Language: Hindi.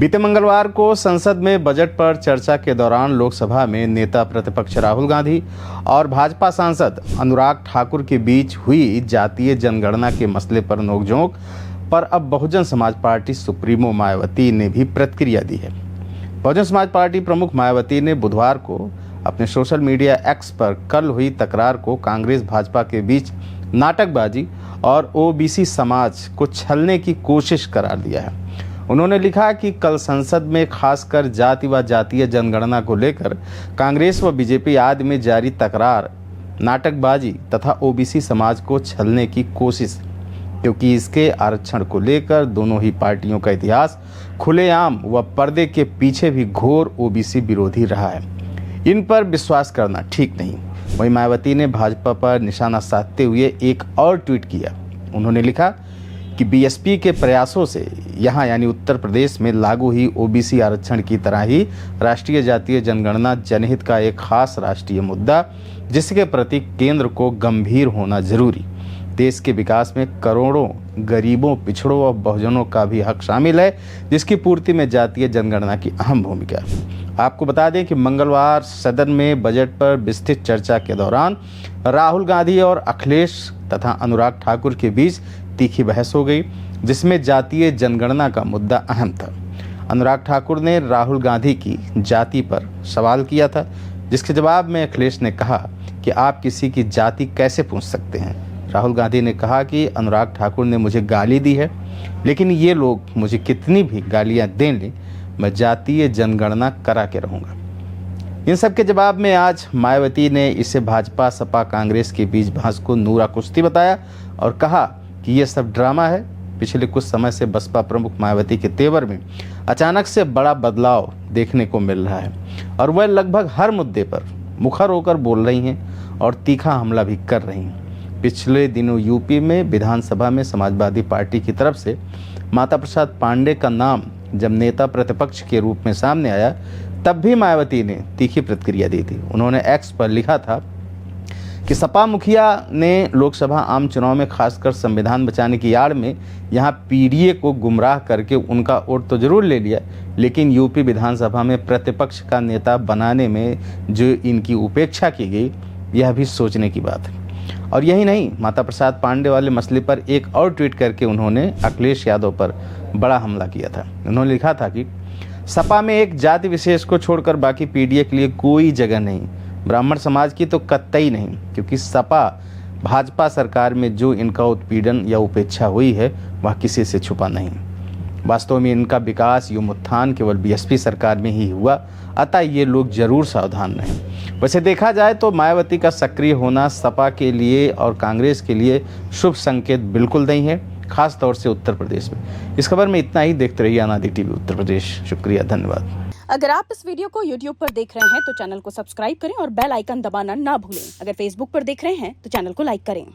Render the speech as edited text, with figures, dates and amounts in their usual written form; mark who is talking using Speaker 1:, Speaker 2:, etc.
Speaker 1: बीते मंगलवार को संसद में बजट पर चर्चा के दौरान लोकसभा में नेता प्रतिपक्ष राहुल गांधी और भाजपा सांसद अनुराग ठाकुर के बीच हुई जातीय जनगणना के मसले पर नोकझोंक पर अब बहुजन समाज पार्टी सुप्रीमो मायावती ने भी प्रतिक्रिया दी है। बहुजन समाज पार्टी प्रमुख मायावती ने बुधवार को अपने सोशल मीडिया एक्स पर कल हुई तकरार को कांग्रेस भाजपा के बीच नाटकबाजी और ओबीसी समाज को छलने की कोशिश करार दिया है। उन्होंने लिखा कि कल संसद में खासकर जाति व जातीय जनगणना को लेकर कांग्रेस व बीजेपी आदि में जारी तकरार नाटकबाजी तथा ओबीसी समाज को छलने की कोशिश, क्योंकि इसके आरक्षण को लेकर दोनों ही पार्टियों का इतिहास खुलेआम व पर्दे के पीछे भी घोर ओबीसी विरोधी रहा है। इन पर विश्वास करना ठीक नहीं। वहीं मायावती ने भाजपा पर निशाना साधते हुए एक और ट्वीट किया। उन्होंने लिखा कि बीएसपी के प्रयासों से यहाँ यानी उत्तर प्रदेश में लागू ही ओबीसी आरक्षण की तरह ही राष्ट्रीय जातीय जनगणना जनहित का एक खास राष्ट्रीय मुद्दा, जिसके प्रति केंद्र को गंभीर होना जरूरी। देश के विकास में करोड़ों गरीबों, पिछड़ों और बहुजनों का भी हक शामिल है, जिसकी पूर्ति में जातीय जनगणना की अहम भूमिका है। आपको बता दें कि मंगलवार सदन में बजट पर विस्तृत चर्चा के दौरान राहुल गांधी और अखिलेश तथा अनुराग ठाकुर के बीच तीखी बहस हो गई, जिसमें जातीय जनगणना का मुद्दा अहम था। अनुराग ठाकुर ने राहुल गांधी की जाति पर सवाल किया था, जिसके जवाब में अखिलेश ने कहा कि आप किसी की जाति कैसे पूछ सकते हैं। राहुल गांधी ने कहा कि अनुराग ठाकुर ने मुझे गाली दी है, लेकिन ये लोग मुझे कितनी भी गालियां दे लें, मैं जातीय जनगणना करा के रहूँगा। इन सब के जवाब में आज मायावती ने इसे भाजपा सपा कांग्रेस के बीच बहस को नूरा कुश्ती बताया और कहा कि यह सब ड्रामा है। पिछले कुछ समय से बसपा प्रमुख मायावती के तेवर में अचानक से बड़ा बदलाव देखने को मिल रहा है और वह लगभग हर मुद्दे पर मुखर होकर बोल रही हैं और तीखा हमला भी कर रही हैं। पिछले दिनों यूपी में विधानसभा में समाजवादी पार्टी की तरफ से माता प्रसाद पांडे का नाम जब नेता प्रतिपक्ष के रूप में सामने आया, तब भी मायावती ने तीखी प्रतिक्रिया दी थी। उन्होंने एक्स पर लिखा था कि सपा मुखिया ने लोकसभा आम चुनाव में खासकर संविधान बचाने की आड़ में यहाँ पीडीए को गुमराह करके उनका वोट तो जरूर ले लिया, लेकिन यूपी विधानसभा में प्रतिपक्ष का नेता बनाने में जो इनकी उपेक्षा की गई, यह भी सोचने की बात है। और यही नहीं, माता प्रसाद पांडे वाले मसले पर एक और ट्वीट करके उन्होंने अखिलेश यादव पर बड़ा हमला किया था। उन्होंने लिखा था कि सपा में एक जाति विशेष को छोड़कर बाकी पीडीए के लिए कोई जगह नहीं, ब्राह्मण समाज की तो कतई नहीं, क्योंकि सपा भाजपा सरकार में जो इनका उत्पीड़न या उपेक्षा हुई है वह किसी से छुपा नहीं। वास्तव में इनका विकास युवा उत्थान केवल बीएसपी सरकार में ही हुआ, अतः ये लोग जरूर सावधान रहें। वैसे देखा जाए तो मायावती का सक्रिय होना सपा के लिए और कांग्रेस के लिए शुभ संकेत बिल्कुल नहीं है, खास तौर से उत्तर प्रदेश में। इस खबर में इतना ही। देखते रहिए अनादि टीवी उत्तर प्रदेश। शुक्रिया, धन्यवाद।
Speaker 2: अगर आप इस वीडियो को YouTube पर देख रहे हैं तो चैनल को सब्सक्राइब करें और बेल आइकन दबाना ना भूलें। अगर Facebook पर देख रहे हैं तो चैनल को लाइक करें।